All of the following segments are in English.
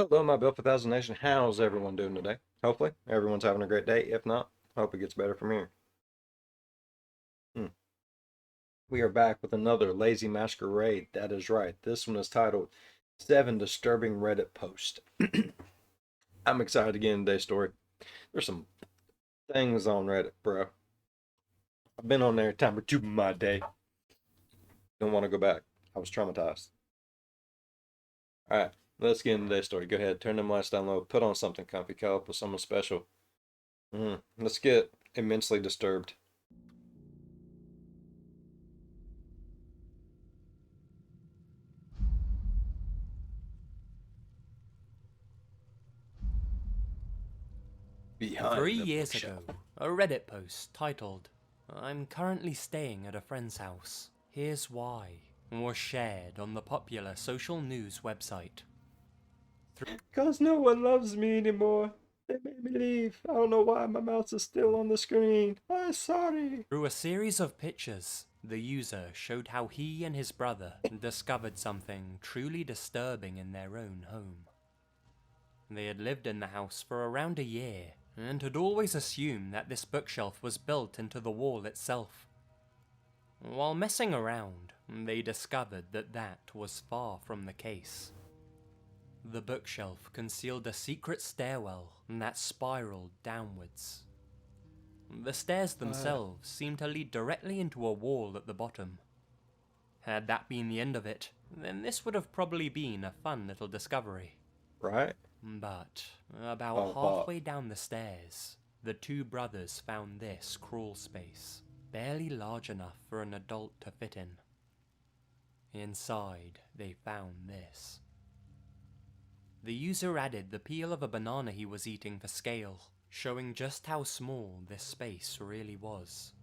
Hello, my Built for Thousand Nation. How's everyone doing today? Hopefully, everyone's having a great day. If not, hope it gets better from here. Hmm. We are back with another lazy masquerade. That is right. This one is titled 7 Disturbing Reddit Posts. I'm excited to get into today's story. There's some things on Reddit, bro. I've been on there a time or two in my day. Don't want to go back. I was traumatized. Alright, let's get into today's story. Go ahead, turn the lights down low, put on something comfy, cuddle up with someone special. Let's get immensely disturbed. Three Behind the years bookshelf. ago, a Reddit post titled, "I'm currently staying at a friend's house. Here's why," was shared on the popular social news website. Cause no one loves me anymore. They made me leave. I don't know why my mouse is still on the screen. I'm sorry. Through a series of pictures, the user showed how he and his brother discovered something truly disturbing in their own home. They had lived in the house for around a year and had always assumed that this bookshelf was built into the wall itself. While messing around, they discovered that that was far from the case. The bookshelf concealed a secret stairwell that spiraled downwards. The stairs themselves seemed to lead directly into a wall at the bottom. Had that been the end of it, then this would have probably been a fun little discovery. Right? But about Oh, fuck. halfway down the stairs, the two brothers found this crawl space, barely large enough for an adult to fit in. Inside, they found this. The user added the peel of a banana he was eating for scale, showing just how small this space really was.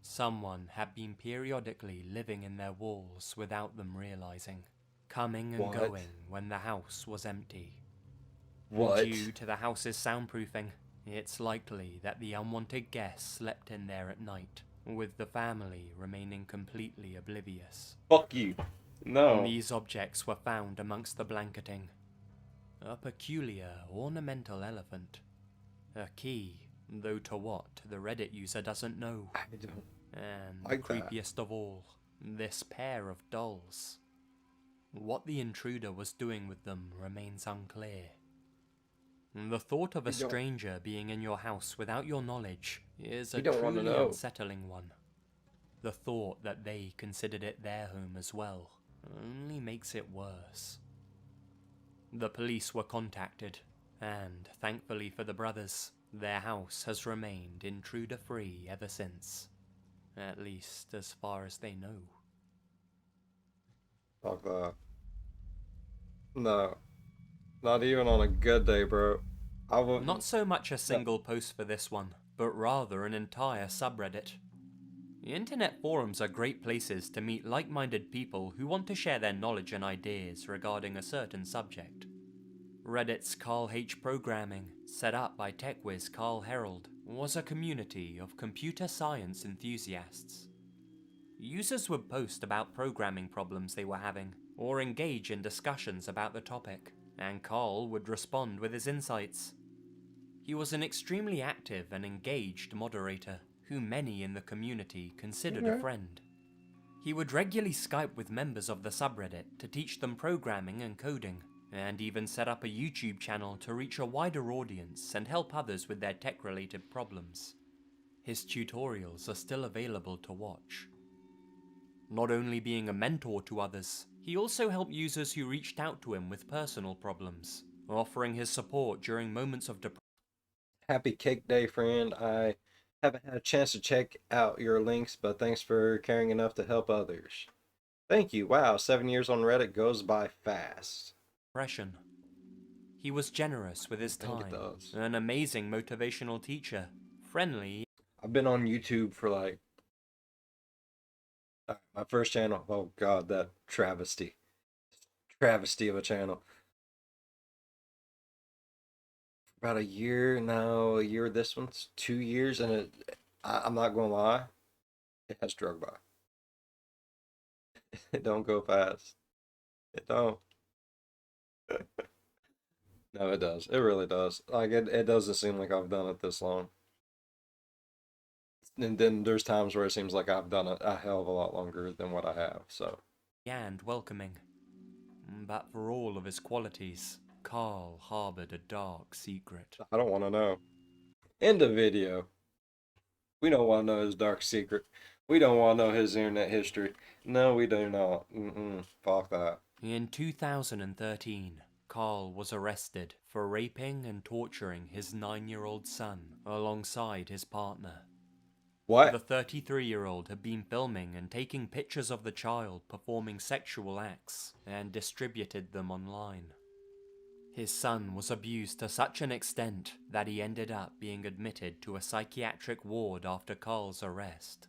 Someone had been periodically living in their walls without them realizing, coming and What? going when the house was empty. What? Due to the house's soundproofing, it's likely that the unwanted guests slept in there at night, with the family remaining completely oblivious. Fuck you. No. These objects were found amongst the blanketing. A peculiar ornamental elephant. A key, though to what the Reddit user doesn't know. I don't And like the that. creepiest of all, this pair of dolls. What the intruder was doing with them remains unclear. The thought of a You don't. stranger being in your house without your knowledge is a You don't want to truly know. unsettling one. The thought that they considered it their home as well only makes it worse. The police were contacted, and thankfully for the brothers, their house has remained intruder-free ever since. At least as far as they know. Fuck that. No. Not even on a good day, bro. I Not wouldn't. so much a No. single post for this one, but rather an entire subreddit. Internet forums are great places to meet like-minded people who want to share their knowledge and ideas regarding a certain subject. Reddit's CallHProgramming, set up by tech whiz Carl Herald, was a community of computer science enthusiasts. Users would post about programming problems they were having, or engage in discussions about the topic, and Carl would respond with his insights. He was an extremely active and engaged moderator, who many in the community considered a Okay. friend. He would regularly Skype with members of the subreddit to teach them programming and coding, and even set up a YouTube channel to reach a wider audience and help others with their tech-related problems. His tutorials are still available to watch. Not only being a mentor to others, he also helped users who reached out to him with personal problems, offering his support during moments of depression. Happy Cake Day, friend. I haven't had a chance to check out your links, but thanks for caring enough to help others. Thank you. Wow, 7 years on Reddit goes by fast. He was generous with I his think it time, does. an amazing motivational teacher, friendly. I've been on YouTube for like my first channel. Oh God, that travesty of a channel. About a year now, a year. This one's 2 years, and I'm not gonna lie, it has drug by. It don't go fast. It don't. No, it does. It really does. Like it doesn't seem like I've done it this long. And then there's times where it seems like I've done it a hell of a lot longer than what I have. So and welcoming. But for all of his qualities, Carl harbored a dark secret. I don't want to know. End of video. We don't want to know his dark secret. We don't want to know his internet history. No, we do not. Fuck that. In 2013, Carl was arrested for raping and torturing his 9-year-old son alongside his partner. The What? 33-year-old had been filming and taking pictures of the child performing sexual acts and distributed them online. His son was abused to such an extent that he ended up being admitted to a psychiatric ward after Carl's arrest.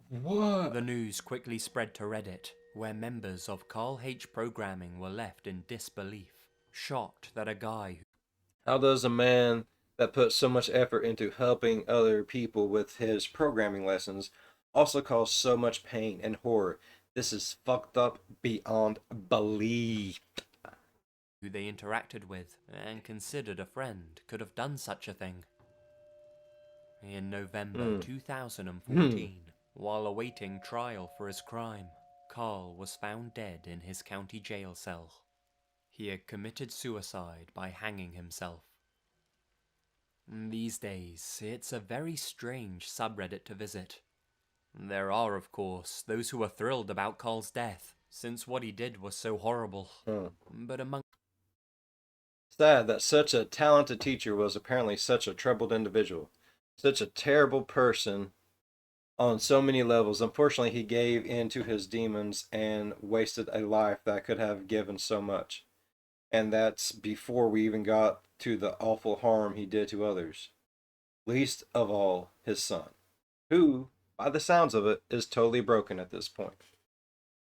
What? The news quickly spread to Reddit, where members of CallHProgramming were left in disbelief, shocked that a guy How does a man that puts so much effort into helping other people with his programming lessons also cause so much pain and horror? This is fucked up beyond belief. who they interacted with and considered a friend could have done such a thing. In November Hmm. 2014, while awaiting trial for his crime, Carl was found dead in his county jail cell. He had committed suicide by hanging himself. These days, it's a very strange subreddit to visit. There are, of course, those who are thrilled about Carl's death, since what he did was so horrible. But among Sad that such a talented teacher was apparently such a troubled individual, such a terrible person on so many levels. Unfortunately, he gave in to his demons and wasted a life that could have given so much. And that's before we even got to the awful harm he did to others. Least of all, his son, who, by the sounds of it, is totally broken at this point.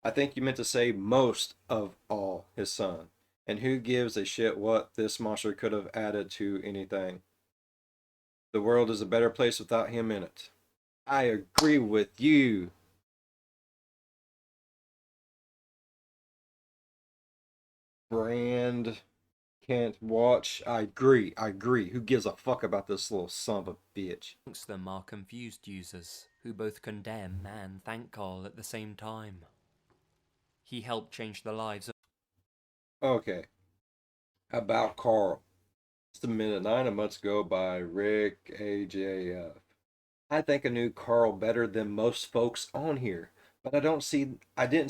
I think you meant to say most of all his son. And who gives a shit what this monster could have added to anything? The world is a better place without him in it. I agree with you. Brand can't watch. I agree. I agree. Who gives a fuck about this little son of a bitch? amongst them are confused users, who both condemn and thank Carl at the same time. He helped change the lives of Okay. About Carl. Just a minute. 9 months ago by Rick AJF. I think I knew Carl better than most folks on here, but I didn't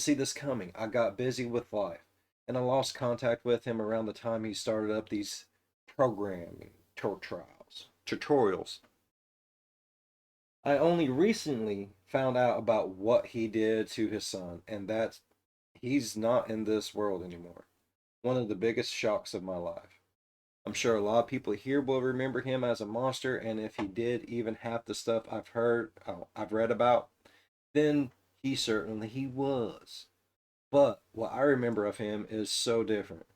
see this coming. I got busy with life, and I lost contact with him around the time he started up these programming tutorials. I only recently found out about what he did to his son, and that he's not in this world anymore. One of the biggest shocks of my life. I'm sure a lot of people here will remember him as a monster, and if he did even half the stuff I've read about, then he was. But what I remember of him is so different.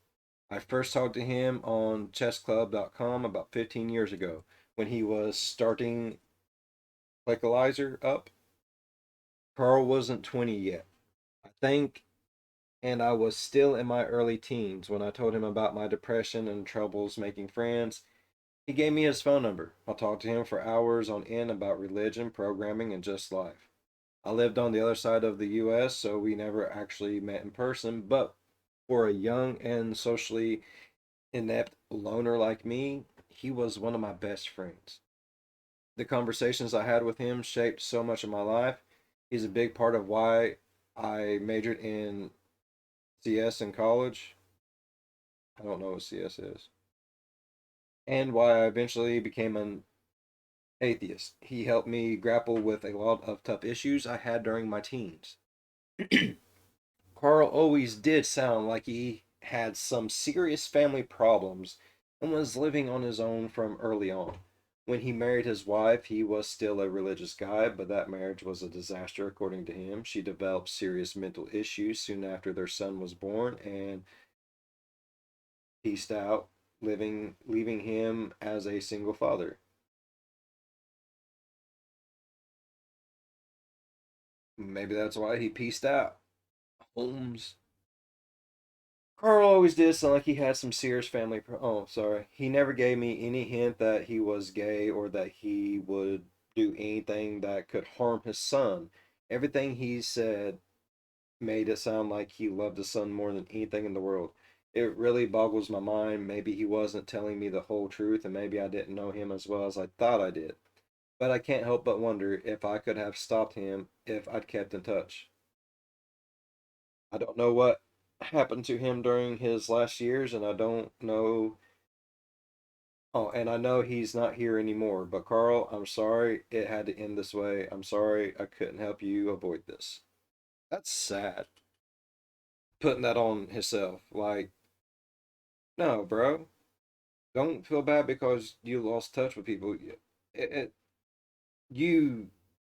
I first talked to him on chessclub.com about 15 years ago when he was starting Equalizer up. Carl wasn't 20 yet, I think, and I was still in my early teens when I told him about my depression and troubles making friends. He gave me his phone number. I talked to him for hours on end about religion, programming, and just life. I lived on the other side of the US, so we never actually met in person, but for a young and socially inept loner like me, he was one of my best friends. The conversations I had with him shaped so much of my life. He's a big part of why I majored in CS in college. I don't know what CS is. And why I eventually became an atheist. He helped me grapple with a lot of tough issues I had during my teens. Carl always did sound like he had some serious family problems and was living on his own from early on. When he married his wife, he was still a religious guy, but that marriage was a disaster according to him. She developed serious mental issues soon after their son was born and pieced out, leaving him as a single father. Maybe that's why he pieced out. Holmes. Carl always did sound like he had some serious family. Oh, sorry. He never gave me any hint that he was gay or that he would do anything that could harm his son. Everything he said made it sound like he loved his son more than anything in the world. It really boggles my mind. Maybe he wasn't telling me the whole truth, and maybe I didn't know him as well as I thought I did. But I can't help but wonder if I could have stopped him if I'd kept in touch. I don't know what happened to him during his last years, and I don't know. Oh, and I know he's not here anymore. But Carl, I'm sorry it had to end this way. I'm sorry I couldn't help you avoid this. That's sad. Putting that on himself. Like, no, bro. Don't feel bad because you lost touch with people. You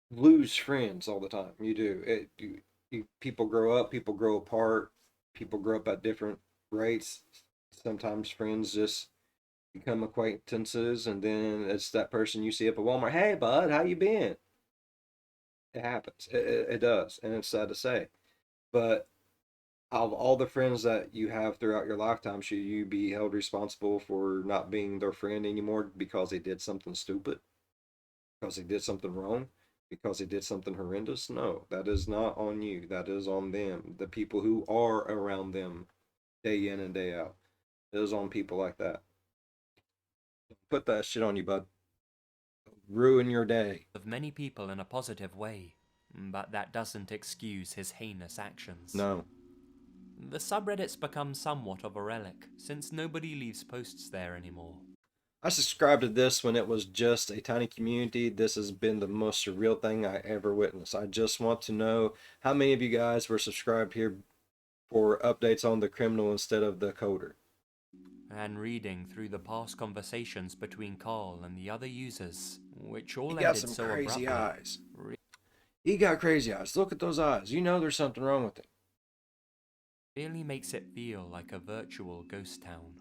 lose friends all the time. You do. People grow up, people grow apart, people grow up at different rates. Sometimes friends just become acquaintances, and then it's that person you see up at Walmart. Hey, bud, how you been? It happens. It does, and it's sad to say. But of all the friends that you have throughout your lifetime, should you be held responsible for not being their friend anymore because they did something stupid? Because they did something wrong? Because they did something horrendous? No, that is not on you. That is on them. The people who are around them day in and day out. It is on people like that. Put that shit on you, bud. Ruin your day. Of many people in a positive way, but that doesn't excuse his heinous actions. No. The subreddit's become somewhat of a relic, since nobody leaves posts there anymore. I subscribed to this when it was just a tiny community. This has been the most surreal thing I ever witnessed. I just want to know how many of you guys were subscribed here for updates on the criminal instead of the coder. And reading through the past conversations between Carl and the other users, which all He got ended some so crazy abruptly, eyes. He got crazy eyes. Look at those eyes. You know there's something wrong with him. really makes it feel like a virtual ghost town.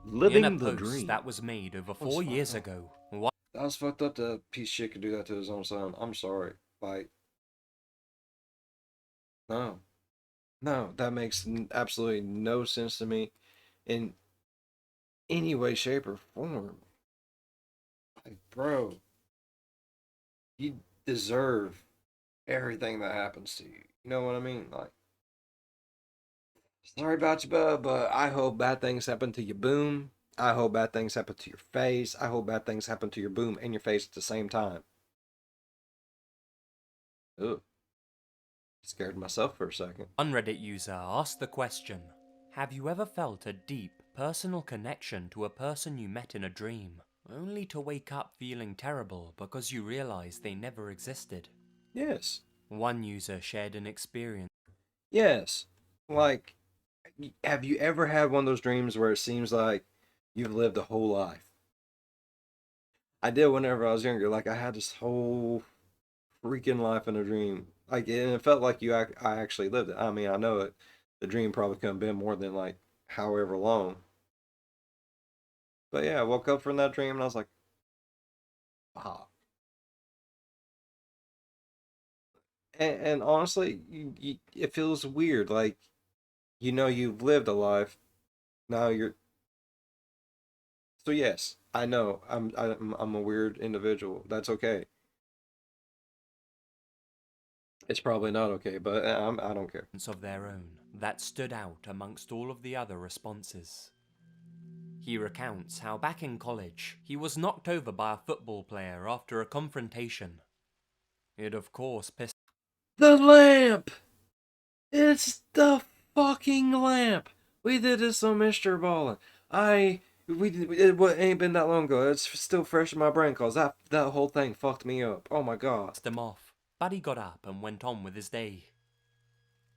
In a Living the post dream. that was made over That was 4 fucked years up. ago, That was fucked up. The piece of shit could do that to his own son. I'm sorry. Like, no. No, that makes absolutely no sense to me in any way, shape, or form. Like, bro, you deserve everything that happens to you. You know what I mean? Like, sorry about you, bud, but I hope bad things happen to you. Boom. I hope bad things happen to your face. I hope bad things happen to your boom and your face at the same time. Ugh. Scared myself for a second. one Reddit user asked the question, have you ever felt a deep, personal connection to a person you met in a dream, only to wake up feeling terrible because you realize they never existed? Yes. One user shared an experience. Yes. Like, have you ever had one of those dreams where it seems like you've lived a whole life? I did whenever I was younger. Like, I had this whole freaking life in a dream. Like, and it felt like I actually lived it. I mean, I know it. The dream probably couldn't have been more than like however long. But yeah, I woke up from that dream and I was like, wow. And honestly, it feels weird. Like, you've lived a life. Now you're. So yes, I know I'm a weird individual. That's okay. It's probably not okay, but I don't care. Of their own that stood out amongst all of the other responses. He recounts how back in college, he was knocked over by a football player after a confrontation. It of course pissed The lamp! It's the fucking lamp! We did this on Mr. Ballin. It ain't been that long ago. It's still fresh in my brain cause that whole thing fucked me up. Oh my god. him off, but he got up and went on with his day.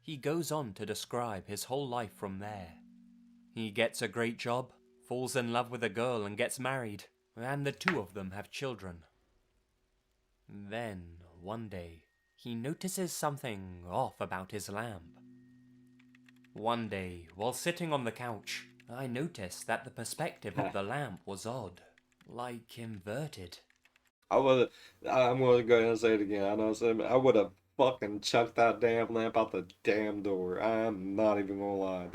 He goes on to describe his whole life from there. He gets a great job, falls in love with a girl and gets married, and the two of them have children. Then, one day, he notices something off about his lamp. One day, while sitting on the couch, I noticed that the perspective of the lamp was odd, like inverted. I would. I'm gonna go ahead and say it again. I know what I'm saying. I would have fucking chucked that damn lamp out the damn door. I'm not even gonna lie.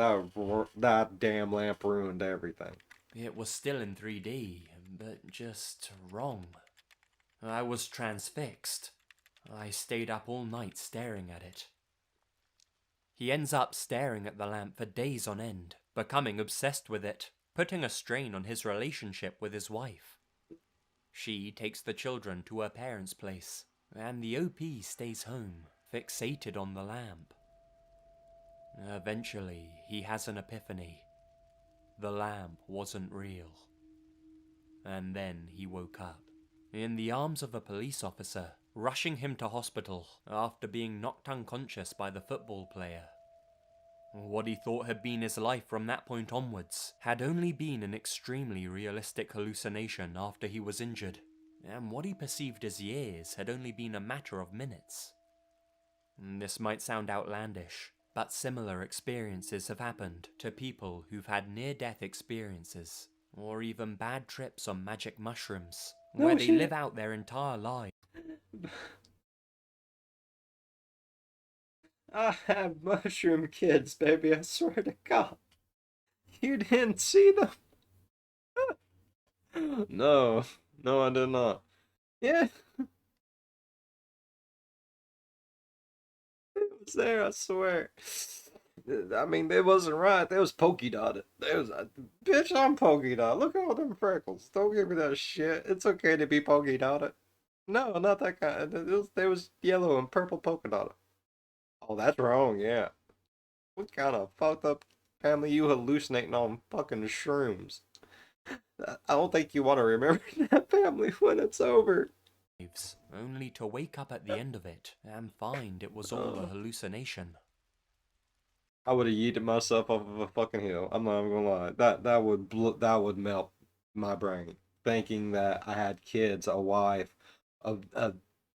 That damn lamp ruined everything. It was still in 3D, but just wrong. I was transfixed. I stayed up all night staring at it. He ends up staring at the lamp for days on end, becoming obsessed with it, putting a strain on his relationship with his wife. She takes the children to her parents' place, and the OP stays home, fixated on the lamp. Eventually, he has an epiphany. The lamp wasn't real. And then he woke up, in the arms of a police officer, rushing him to hospital after being knocked unconscious by the football player. What he thought had been his life from that point onwards had only been an extremely realistic hallucination after he was injured, and what he perceived as years had only been a matter of minutes. This might sound outlandish, but similar experiences have happened to people who've had near-death experiences, or even bad trips on magic mushrooms, No where they shit. live out their entire lives. I have mushroom kids, baby. I swear to God. You didn't see them? No, no, I did not. Yeah, it was there. I swear. I mean, it wasn't right. They was polka dotted. They was, bitch. I'm polka dot. Look at all them freckles. Don't give me that shit. It's okay to be polka dotted. No, not that kind. They was yellow and purple polka dotted. Oh, that's wrong. Yeah. What kind of fucked up family you hallucinating on fucking shrooms? I don't think you want to remember that family when it's over. Only to wake up at the end of it and find it was all a hallucination. I would have yeeted myself off of a fucking hill. I'm not even gonna lie. That would melt my brain. Thinking that I had kids, a wife, a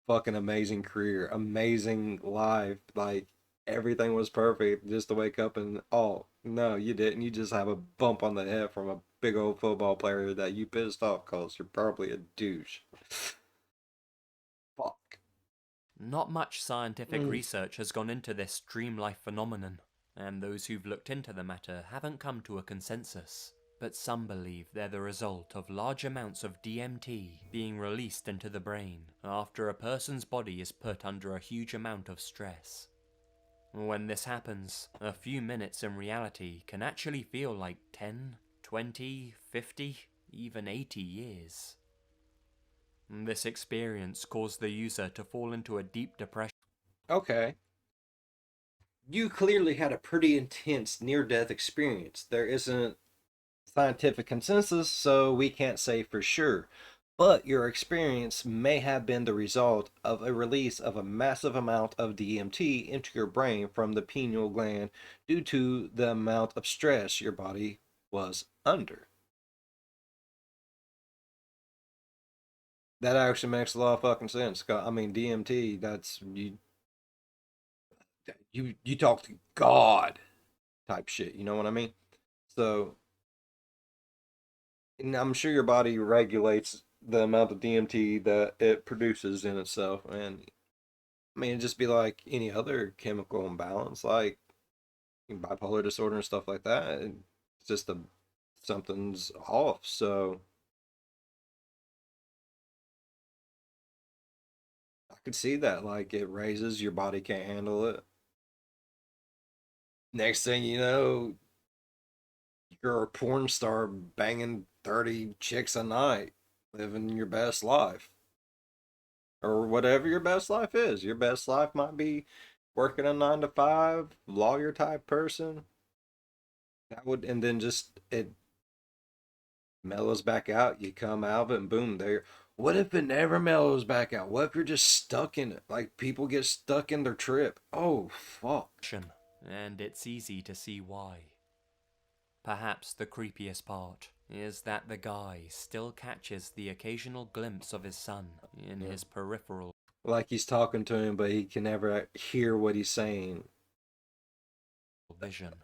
fucking amazing career, amazing life, like everything was perfect. Just to wake up and oh no, you didn't. You just have a bump on the head from a big old football player that you pissed off because you're probably a douche. Fuck. Not much scientific Mm. research has gone into this dream-life phenomenon, and those who've looked into the matter haven't come to a consensus. But some believe they're the result of large amounts of DMT being released into the brain after a person's body is put under a huge amount of stress. When this happens, a few minutes in reality can actually feel like 10, 20, 50, even 80 years. This experience caused the user to fall into a deep depression. Okay. You clearly had a pretty intense near death experience. There isn't scientific consensus, so we can't say for sure. But your experience may have been the result of a release of a massive amount of DMT into your brain from the pineal gland due to the amount of stress your body was under. That actually makes a lot of fucking sense. I mean, DMT, that's you talk to God type shit. You know what I mean? So, and I'm sure your body regulates the amount of DMT that it produces in itself, and I mean, it'd just be like any other chemical imbalance, like bipolar disorder and stuff like that. It's just something's off. So I could see that. Like it raises, your body can't handle it. Next thing you know, you're a porn star banging 30 chicks a night, living your best life. Or whatever your best life is. Your best life might be working a 9 to 5, lawyer type person. That would, and then just it mellows back out. You come out of it, and boom, there. What if it never mellows back out? What if you're just stuck in it? Like people get stuck in their trip. Oh fuck. And it's easy to see why. Perhaps the creepiest part is that the guy still catches the occasional glimpse of his son in his peripheral Like he's talking to him, but he can never hear what he's saying. vision.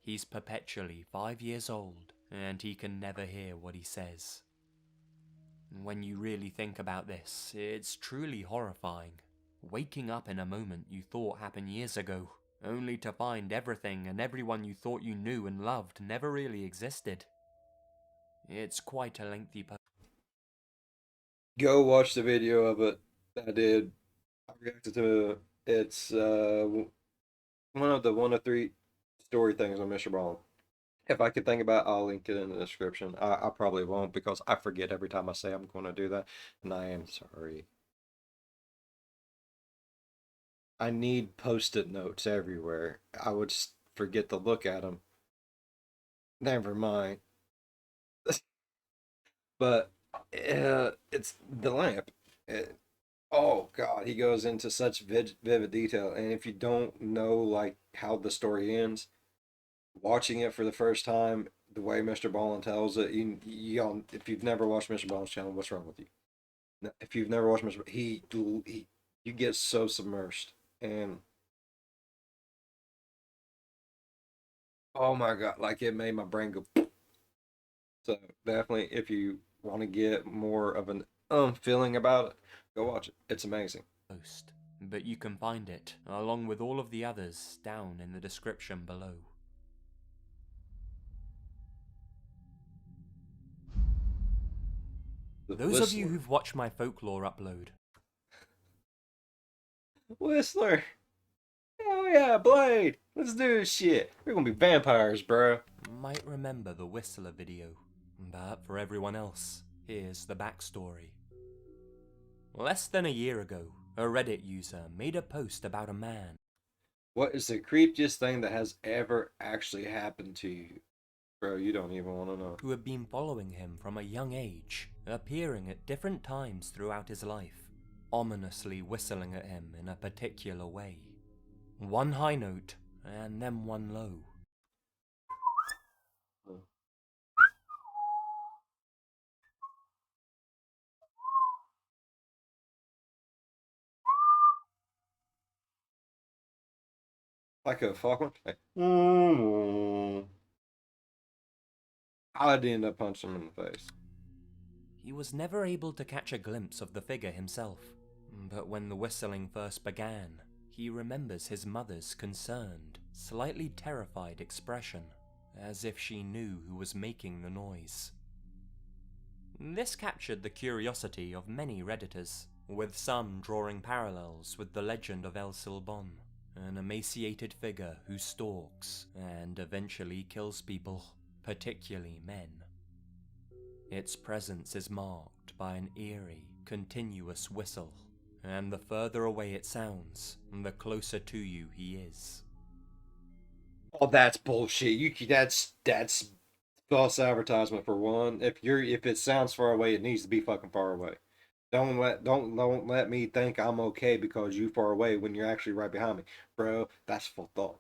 He's perpetually 5 years old, and he can never hear what he says. When you really think about this, it's truly horrifying. Waking up in a moment you thought happened years ago, only to find everything and everyone you thought you knew and loved never really existed. It's quite a lengthy Go watch the video of it. I did. I reacted to it. It's one of the 1 to 3 story things on Mr. Ball. If I could think about it, I'll link it in the description. I probably won't because I forget every time I say I'm going to do that, and I am sorry. I need post-it notes everywhere. I would forget to look at them. Never mind. But it's the lamp. Oh God, he goes into such vivid detail, and if you don't know like how the story ends, watching it for the first time, the way Mr. Ballin tells it, if you've never watched Mr. Ballin's channel, what's wrong with you? If you've never watched Mr. You get so submersed, and oh my God, like it made my brain go. So definitely, if you want to get more of an feeling about it, go watch it. It's amazing. post, but you can find it, along with all of the others, down in the description below. The Those of you who've watched my folklore upload Whistler. Oh yeah, Blade. Let's do this shit. We're gonna be vampires, bro. might remember the Whistler video, but for everyone else, here's the backstory. Less than a year ago, a Reddit user made a post about a man What is the creepiest thing that has ever actually happened to you? Bro, you don't even want to know. who had been following him from a young age, appearing at different times throughout his life, ominously whistling at him in a particular way. One high note, and then one low. Like a falcon? Like, I'd end up punching him in the face. He was never able to catch a glimpse of the figure himself, but when the whistling first began, he remembers his mother's concerned, slightly terrified expression, as if she knew who was making the noise. This captured the curiosity of many Redditors, with some drawing parallels with the legend of El Silbon, an emaciated figure who stalks and eventually kills people, particularly men. Its presence is marked by an eerie, continuous whistle, and the further away it sounds, the closer to you he is. Oh, that's bullshit. That's false advertisement for one. If it sounds far away, it needs to be fucking far away. Don't let me think I'm okay because you far away when you're actually right behind me, bro. That's full thought.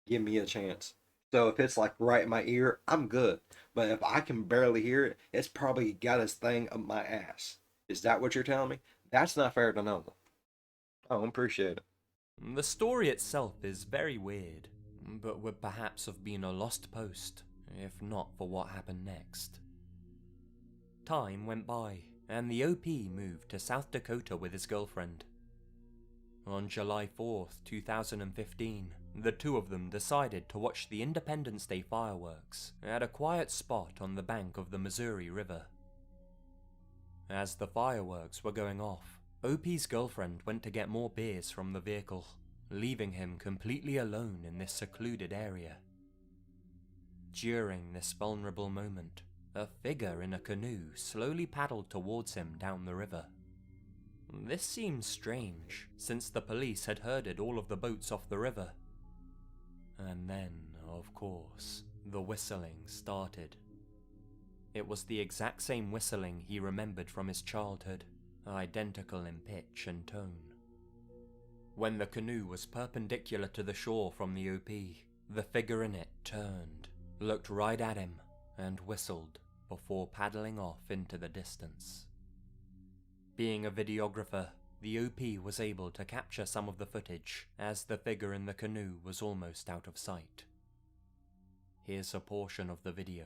Give me a chance. So if it's like right in my ear, I'm good. But if I can barely hear it, it's probably got its thing up my ass. Is that what you're telling me? That's not fair to no one. Oh, appreciate it. The story itself is very weird, but would perhaps have been a lost post, if not for what happened next. Time went by, and the OP moved to South Dakota with his girlfriend. On July 4th, 2015, the two of them decided to watch the Independence Day fireworks at a quiet spot on the bank of the Missouri River. As the fireworks were going off, OP's girlfriend went to get more beers from the vehicle, leaving him completely alone in this secluded area. During this vulnerable moment, a figure in a canoe slowly paddled towards him down the river. This seems strange, since the police had herded all of the boats off the river. And then, of course, the whistling started. It was the exact same whistling he remembered from his childhood, identical in pitch and tone. When the canoe was perpendicular to the shore from the OP, the figure in it turned, looked right at him, and whistled before paddling off into the distance. Being a videographer, the OP was able to capture some of the footage as the figure in the canoe was almost out of sight. Here's a portion of the video.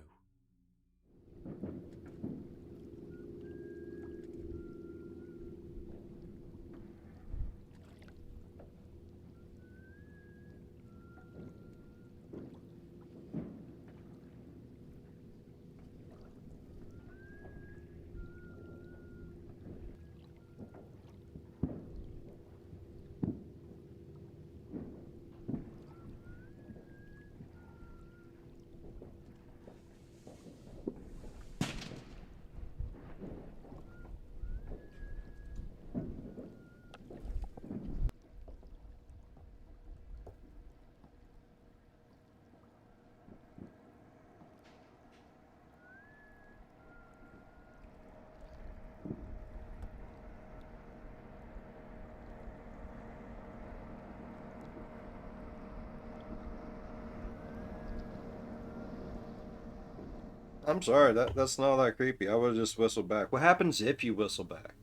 I'm sorry, that's not that creepy. I would have just whistled back. What happens if you whistle back?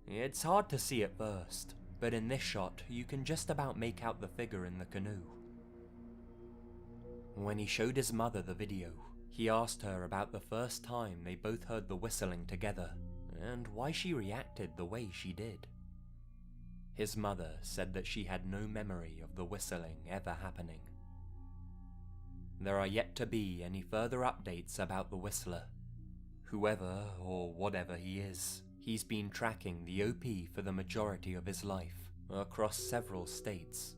It's hard to see at first, but in this shot, you can just about make out the figure in the canoe. When he showed his mother the video, he asked her about the first time they both heard the whistling together, and why she reacted the way she did. His mother said that she had no memory of the whistling ever happening. There are yet to be any further updates about the Whistler. Whoever or whatever he is, he's been tracking the OP for the majority of his life, across several states.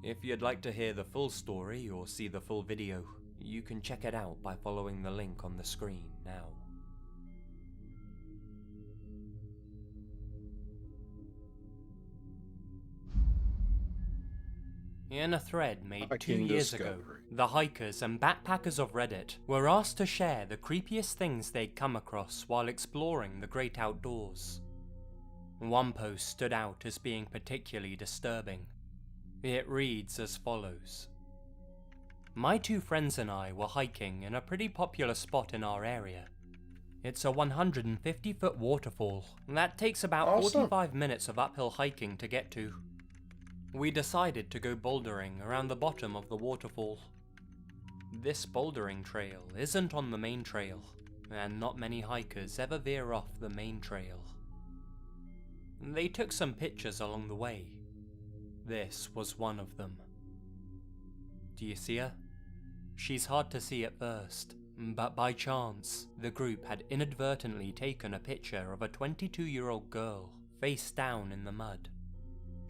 If you'd like to hear the full story or see the full video, you can check it out by following the link on the screen now. In a thread made 2 years ago, the hikers and backpackers of Reddit were asked to share the creepiest things they'd come across while exploring the great outdoors. One post stood out as being particularly disturbing. It reads as follows. My 2 friends and I were hiking in a pretty popular spot in our area. It's a 150-foot waterfall that takes about 45 minutes of uphill hiking to get to. We decided to go bouldering around the bottom of the waterfall. This bouldering trail isn't on the main trail, and not many hikers ever veer off the main trail. They took some pictures along the way. This was one of them. Do you see her? She's hard to see at first, but by chance, the group had inadvertently taken a picture of a 22-year-old girl face down in the mud.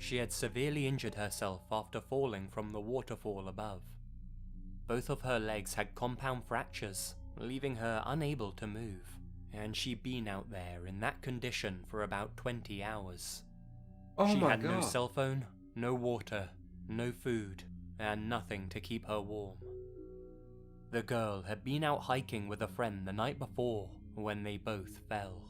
She had severely injured herself after falling from the waterfall above. Both of her legs had compound fractures, leaving her unable to move, and she'd been out there in that condition for about 20 hours. She had no cell phone, no water, no food, and nothing to keep her warm. The girl had been out hiking with a friend the night before when they both fell.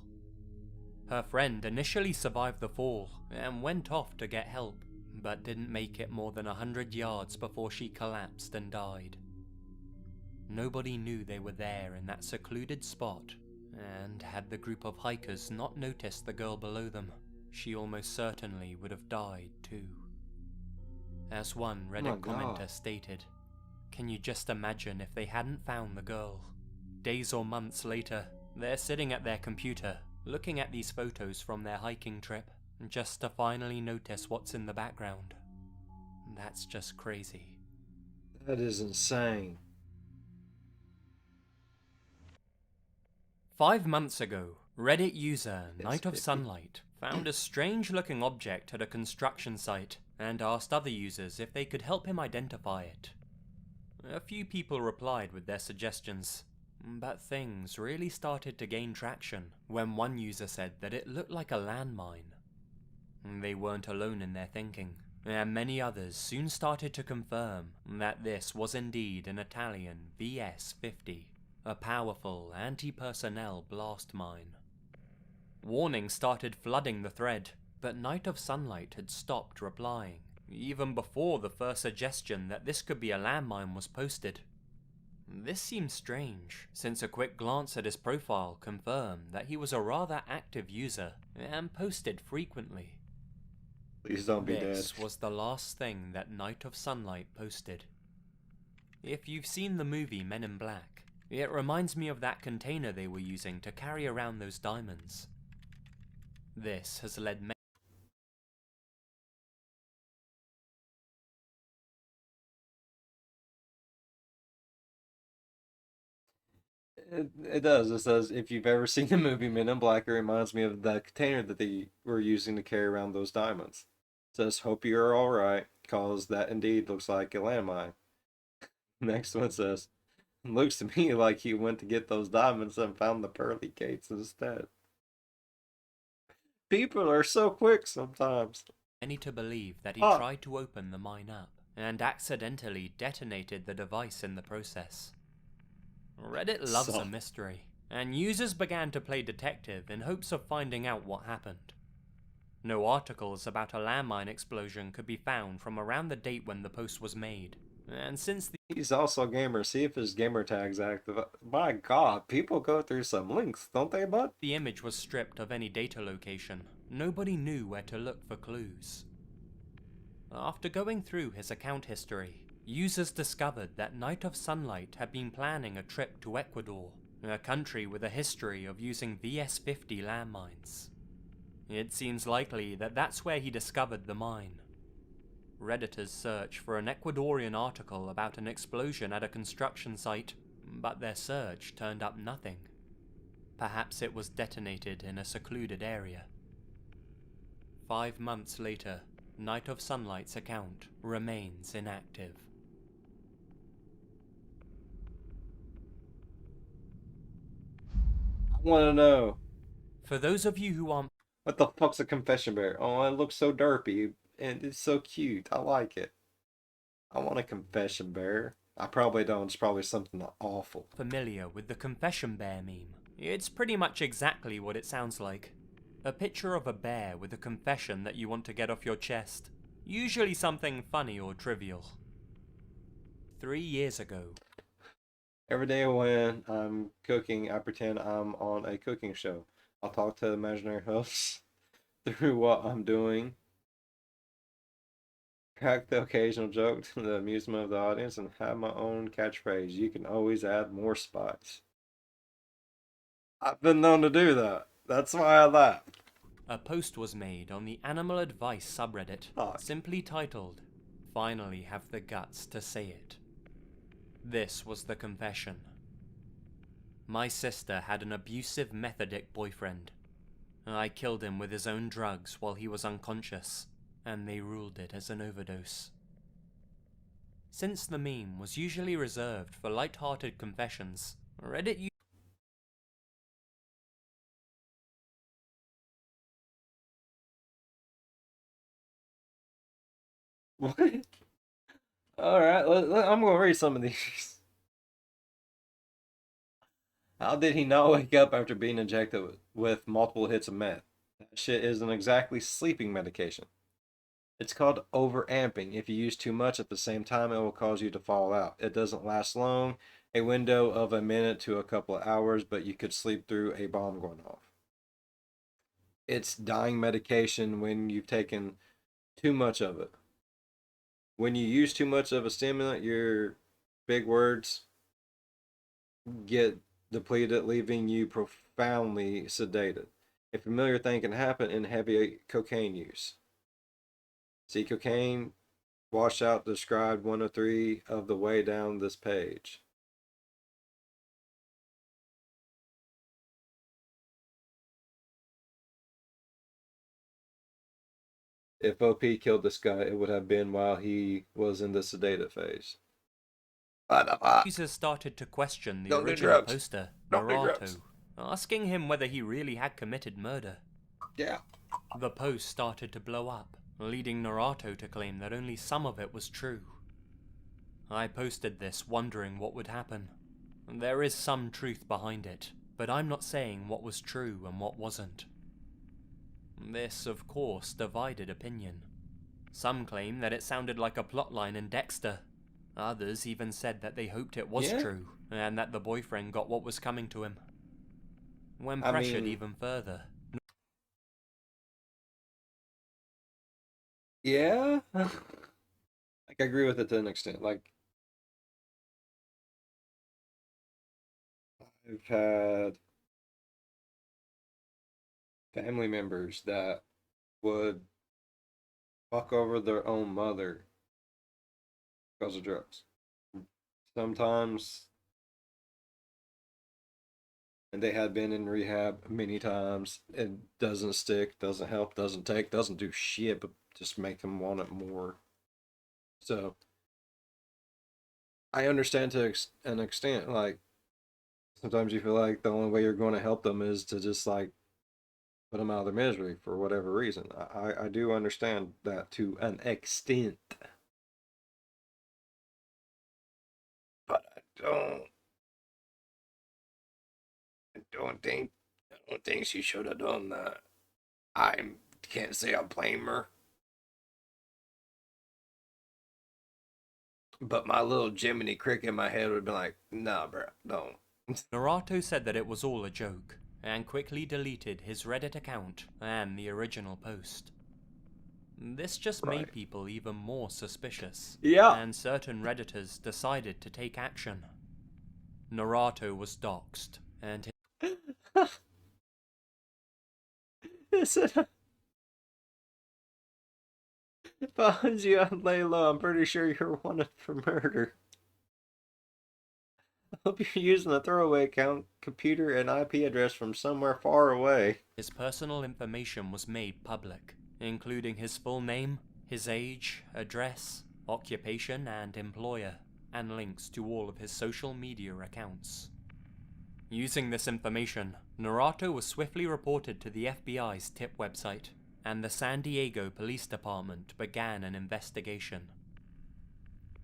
Her friend initially survived the fall and went off to get help, but didn't make it more than 100 yards before she collapsed and died. Nobody knew they were there in that secluded spot, and had the group of hikers not noticed the girl below them, she almost certainly would have died too. As one Reddit commenter stated, can you just imagine if they hadn't found the girl? Days or months later, they're sitting at their computer, looking at these photos from their hiking trip, just to finally notice what's in the background. That's just crazy. That is insane. 5 months ago, Reddit user Night of Sunlight found a strange-looking object at a construction site and asked other users if they could help him identify it. A few people replied with their suggestions, but things really started to gain traction when one user said that it looked like a landmine. They weren't alone in their thinking, and many others soon started to confirm that this was indeed an Italian VS-50, a powerful anti-personnel blast mine. Warnings started flooding the thread, but Night of Sunlight had stopped replying, even before the first suggestion that this could be a landmine was posted. This seemed strange, since a quick glance at his profile confirmed that he was a rather active user and posted frequently. Please don't be dead. This was the last thing that Night of Sunlight posted. If you've seen the movie Men in Black, it reminds me of that container they were using to carry around those diamonds. This has led many It does. It says, if you've ever seen the movie Men in Black, it reminds me of the container that they were using to carry around those diamonds. It says, hope you're alright, cause that indeed looks like a landmine. Next one says, looks to me like he went to get those diamonds and found the pearly gates instead. People are so quick sometimes. to believe that he tried to open the mine up and accidentally detonated the device in the process. Reddit loves a mystery, and users began to play detective in hopes of finding out what happened. No articles about a landmine explosion could be found from around the date when the post was made, And since the He's also a gamer. See if his gamer tag's active. My God, people go through some links, don't they, bud? image was stripped of any data location, nobody knew where to look for clues. After going through his account history, users discovered that Night of Sunlight had been planning a trip to Ecuador, a country with a history of using VS-50 landmines. It seems likely that that's where he discovered the mine. Redditors search for an Ecuadorian article about an explosion at a construction site, but their search turned up nothing. Perhaps it was detonated in a secluded area. 5 months later, Night of Sunlight's account remains inactive. I want to know. For those of you who aren't What the fuck's a confession bear? Oh, it looks so derpy and it's so cute. I like it. I want a confession bear. I probably don't. It's probably something awful. familiar with the confession bear meme, it's pretty much exactly what it sounds like. A picture of a bear with a confession that you want to get off your chest. Usually something funny or trivial. 3 years ago, Every day when I'm cooking, I pretend I'm on a cooking show. I'll talk to the imaginary hosts through what I'm doing, crack the occasional joke to the amusement of the audience, and have my own catchphrase. You can always add more spice. I've been known to do that. That's why I laugh. a post was made on the Animal Advice subreddit, Oh. simply titled, "Finally have the guts to say it." This was the confession. My sister had an abusive methodic boyfriend. I killed him with his own drugs while he was unconscious, and they ruled it as an overdose. Since the meme was usually reserved for light-hearted confessions, Reddit What? Alright, I'm gonna read some of these. How did he not wake up after being injected with multiple hits of meth? That shit isn't exactly sleeping medication. It's called overamping. If you use too much at the same time, it will cause you to fall out. It doesn't last long, a window of a minute to a couple of hours, but you could sleep through a bomb going off. It's dying medication when you've taken too much of it. When you use too much of a stimulant, your big words get depleted, leaving you profoundly sedated. A familiar thing can happen in heavy cocaine use. See cocaine washout described 103 of the way down this page. If OP killed this guy, it would have been while he was in the sedated phase. users started to question the Don't do original drugs. poster, Don't do drugs. Naruto, asking him whether he really had committed murder. Yeah. The post started to blow up, leading Naruto to claim that only some of it was true. I posted this wondering what would happen. There is some truth behind it, but I'm not saying what was true and what wasn't. This, of course, divided opinion. Some claim that it sounded like a plotline in Dexter. Others even said that they hoped it was true, and that the boyfriend got what was coming to him. When pressured even further, Yeah. Like, I agree with it to an extent. Like, I've had family members that would fuck over their own mother because of drugs. Sometimes, and they had been in rehab many times. It doesn't stick, doesn't help, doesn't take, doesn't do shit, but just make them want it more. So, I understand to an extent. Like, sometimes you feel like the only way you're going to help them is to just like put them out of their misery for whatever reason. I do understand that to an extent, but I don't think she should have done that. I can't say I blame her. But my little Jiminy Cricket in my head would have been like, nah, bro, don't. Naruto said that it was all a joke, and quickly deleted his Reddit account and the original post. This just Right. made people even more suspicious, Yeah. and certain Redditors decided to take action. Naruto was doxxed, and It said, found you on Layla. I'm pretty sure you're wanted for murder. I hope you're using a throwaway account, computer, and IP address from somewhere far away. his personal information was made public, including his full name, his age, address, occupation, and employer, and links to all of his social media accounts. Using this information, Naruto was swiftly reported to the FBI's tip website, and the San Diego Police Department began an investigation.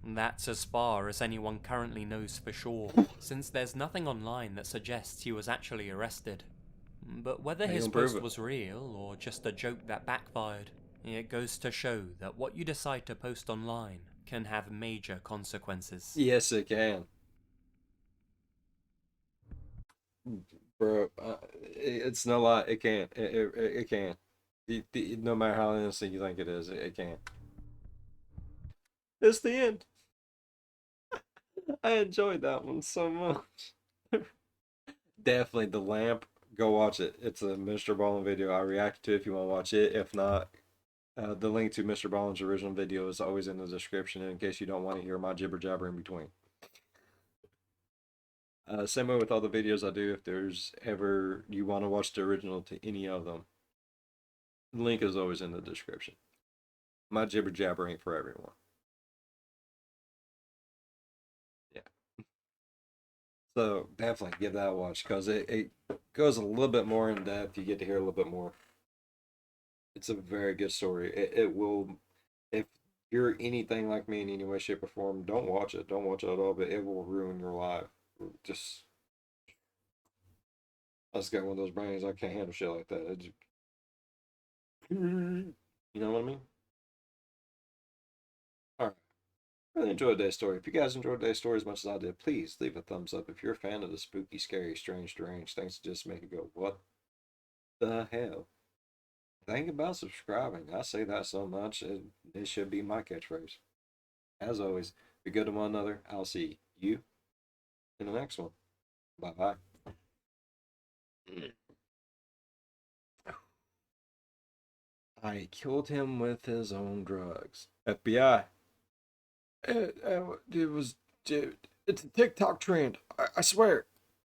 That's as far as anyone currently knows for sure, since there's nothing online that suggests he was actually arrested. But whether his post was real or just a joke that backfired, it goes to show that what you decide to post online can have major consequences. Yes, it can. Bro, it's no lie. It can. It can. No matter how innocent you think it is, it can. It's the end. I enjoyed that one so much. Definitely the lamp. Go watch it. It's a Mr. Ballin video. I reacted to it if you want to watch it. If not, the link to Mr. Ballin's original video is always in the description in case you don't want to hear my jibber jabber in between. Same way with all the videos I do. If there's ever you want to watch the original to any of them, the link is always in the description. My jibber jabber ain't for everyone. Yeah. So definitely give that a watch because it goes a little bit more in depth. You get to hear a little bit more. It's a very good story. It will, if you're anything like me in any way, shape, or form, don't watch it. Don't watch it at all, but it will ruin your life. Just, I just got one of those brains. I can't handle shit like that. You know what I mean? All right. Really enjoyed today's story. If you guys enjoyed today's story as much as I did, please leave a thumbs up. If you're a fan of the spooky, scary, strange, deranged things that just make you go, what the hell? Think about subscribing. I say that so much, it should be my catchphrase. As always, be good to one another. I'll see you in the next one. Bye bye. I killed him with his own drugs. FBI. It was, dude, it's a TikTok trend. I swear.